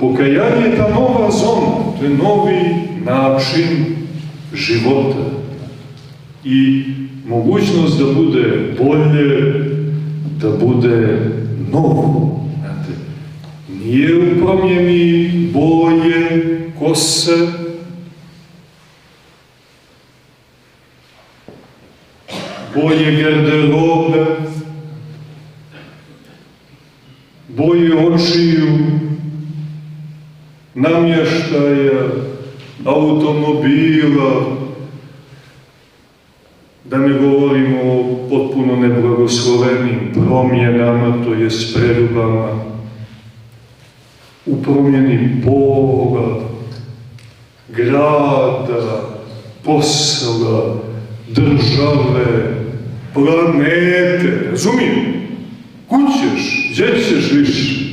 Pokajanje je ta nova zona, to je novi način života i mogućnost da bude bolje, da bude novo. Znate, nije u promjeni boje, kose, boje garderobe, boje očiju, namještaja, automobila, da ne govorimo o potpuno neblagoslovenim promjenama, to jest preljubama, u promjeni pola, grada, posla, države, planete, razumijem? Kud ćeš? Gdje ćeš više?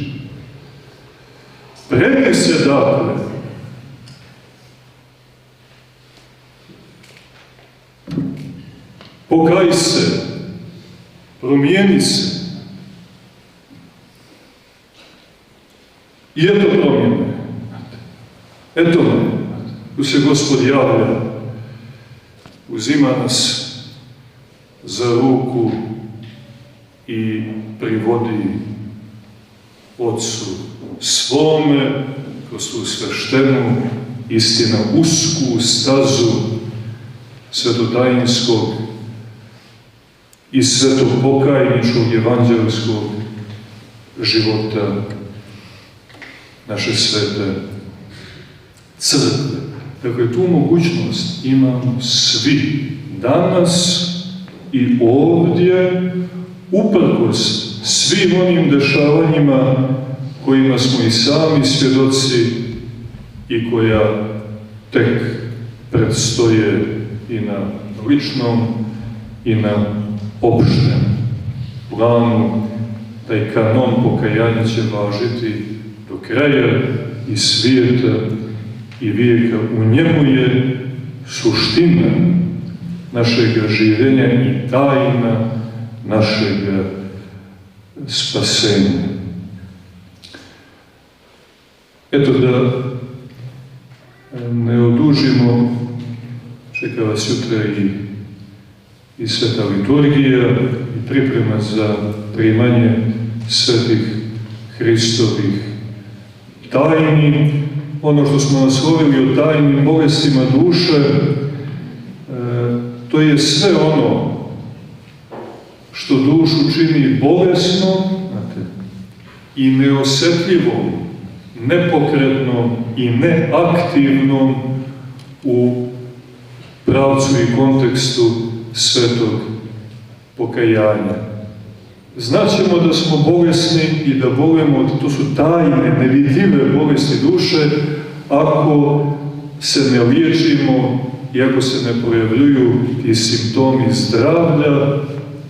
Premi se dakle. Pokaj se, promijeni se. I eto promjene. Eto me. Tu se Gospod javlja, uzima nas za ruku i privodi Otcu svome, kroz tu sveštenu, istina, usku stazu svetotajinskog i svetopokajničkog evanđelskog života naše svete crkve. Dakle, tu mogućnost imamo svi danas i ovdje, uprkos svim onim dešavanjima kojima smo i sami svjedoci i koja tek predstoje i na ličnom i na opštem planu. Taj kanon pokajanja će važiti do kraja i svijeta i vijeka. U njemu je suština našeg življenja i tajna našeg spasenja. Eto, da ne odužimo, čeka vas jutra i sveta liturgija i priprema za primanje svetih Hristovih tajni. Ono što smo naslovili o tajnim bolestima duše, to je sve ono što dušu čini bolesnom i neosjetljivom, nepokretnom i neaktivnom u pravcu i kontekstu svetog pokajanja. Znaćemo da smo bolesni i da bolujemo, to su tajne, nevidljive bolesti duše, ako se ne liječimo i ako se ne projavljuju ti simptomi zdravlja,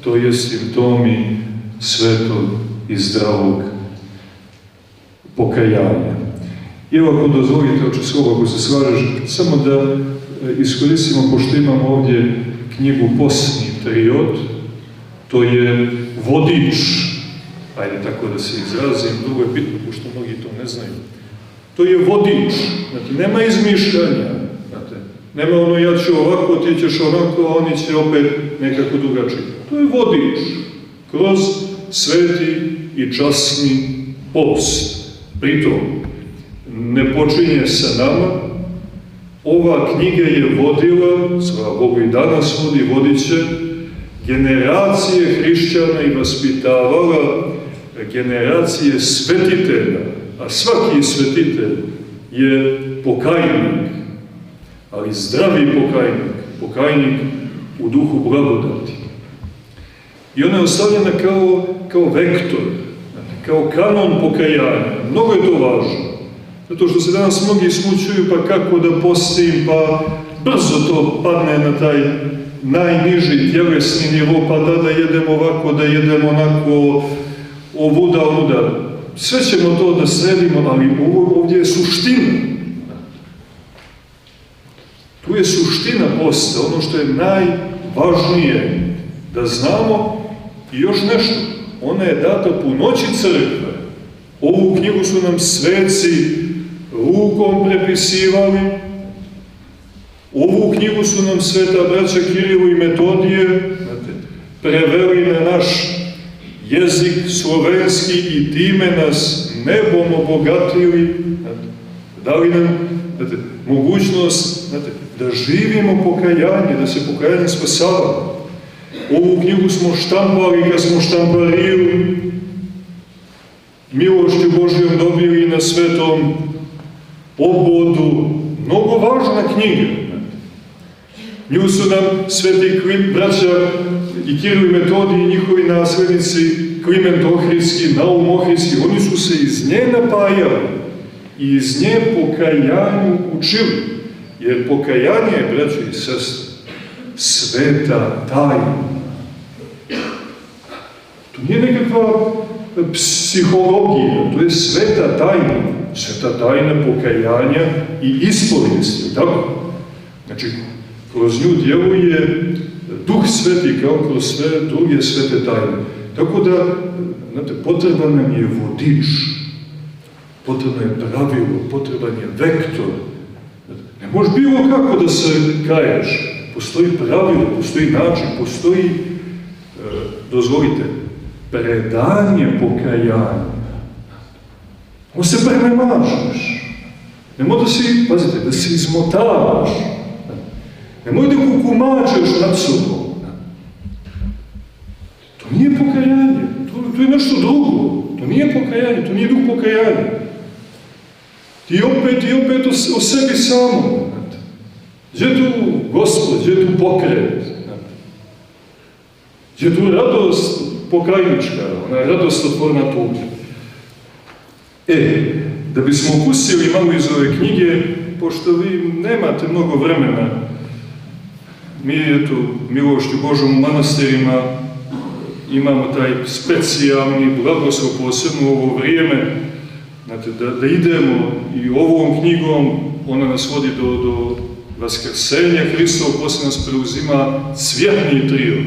to je simptomi svetog i zdravog pokajanja. I evo, ako dozvolite, očeslova, ako se slažeš, samo da iskoristimo, pošto imamo ovdje knjigu Posni triod, to je vodič, ajde tako da se izrazim, drugo je bitno, pošto mnogi to ne znaju. To je vodič, znači, nema izmišljanja, znači, nema ono ja ću ovako, ti ćeš onako, a oni će opet nekako drugačije. To je vodič, kroz sveti i časni post. Pritom, ne počinje sa nama, ova knjiga je vodila, slava Bogu i danas vodi, vodit će generacije hrišćana i vaspitavala generacije svetitelja, a svaki svetitelj je pokajnik, ali zdravi pokajnik, pokajnik u duhu blagodati. I ona je ostavljena kao vektor, kao kanon pokajanja. Mnogo je to važno, zato što se danas mnogi smućuju, pa kako da postim, pa brzo to padne na taj najniži tjelesni nivo, pa da jedemo ovako, da jedemo onako, ovuda. Sve ćemo to da sredimo, ali ovdje je suština. Tu je suština posta, ono što je najvažnije da znamo. I još nešto, ona je data punoći crkve. Ovu knjigu su nam sveci rukom prepisivali. Ovu knjigu su nam sveta braća Kirilo i Metodije preveli na naš jezik slovenski i time nas nebom obogatili, dali nam mogućnost da živimo pokajanje, da se pokajanje spasava. Ovu knjigu smo štampali kad smo štamparili, milošću Božjom dobili na svetom obodu. Mnogo važna knjiga. Nju su nam sveti braća i Kiril i Metodij i njihovi naslednici, Kliment Ohridski, Naum Ohridski, oni su se iz nje napajali i iz nje pokajanju učili. Jer pokajanje je, braćo i sestre, sveta tajna. To nije nekakva psihologija, to je sveta tajna. Sveta tajna pokajanja i ispovijesti, tako? Znači, kroz nju djeluje Duh Sveti kao kroz sve druge svete tajne. Tako da, znate, potreban nam je vodič, potrebno je pravilo, potreban je vektor. Ne možeš bilo kako da se kaješ. Postoji pravilo, postoji način, postoji, dozvolite, predanje pokajanja. Ovo se prememažeš. Nemoj da si, pazite, da se izmotavaš. Nemoj da kukumačeš nad sobom. To nije pokajanje. To je nešto drugo. To nije pokajanje, to nije duh pokajanja. Ti opet o sebi samo. Gdje tu Gospod, gdje tu pokret? Gdje tu radost pokajnička, ona je radostotvorna tuga. Da bismo opustili malo iz ove knjige, pošto vi nemate mnogo vremena, mi, eto, milošću Božom u manastirima imamo taj specijalni blagoslov, posebno u ovo vrijeme, znate, da idemo i ovom knjigom, ona nas vodi do vaskrsenja Hristova, poslije nas preuzima cvjetni triod.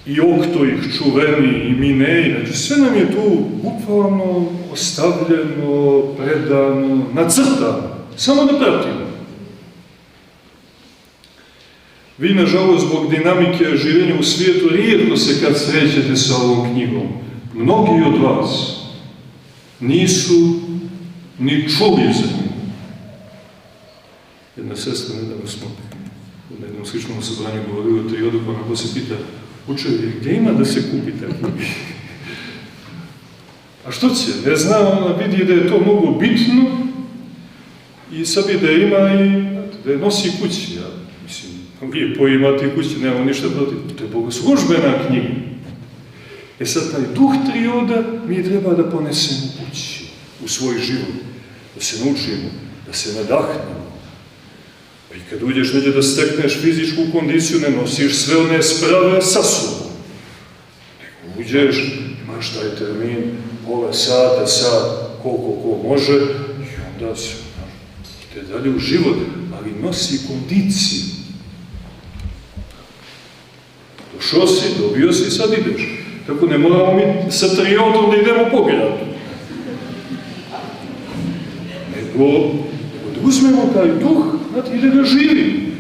I Oktojih čuveni, i Minej, znači sve nam je tu bukvalno ostavljeno, predano, nacrtano, samo da pratimo. Vi, nažalost, zbog dinamike življenja u svijetu, rijetko se kad srećete sa ovom knjigom. Mnogi od vas nisu ni čuli za nju. Jedna sestra, nedavno smo na jednom sličnom sabranju govorili o triodu, pa me poslije pita, učevi, gdje ima da se kupi ta knjiga? A što će? Ne zna, ona vidi da je to mnogo bitno i sad da ima i da je nosi kući. Ja, mislim, lijepo imati kući, nemamo ništa protiv. To je bogoslužbena knjiga. Sad taj duh trioda mi treba da ponesemo kući, u svoj život, da se naučimo, da se nadahnemo. I kad uđeš neđe da stekneš fizičku kondiciju, ne nosiš sve one sprave sa sobom. Nego uđeš, imaš taj termin, pola sata, koliko ko može, i onda se ide dalje u život, ali nosi kondiciju. Došao si, dobio si i sad ideš. Tako ne moramo mi sa triodom da idemo po gradu. Nego da uzmemo taj duh, i da ga živimo.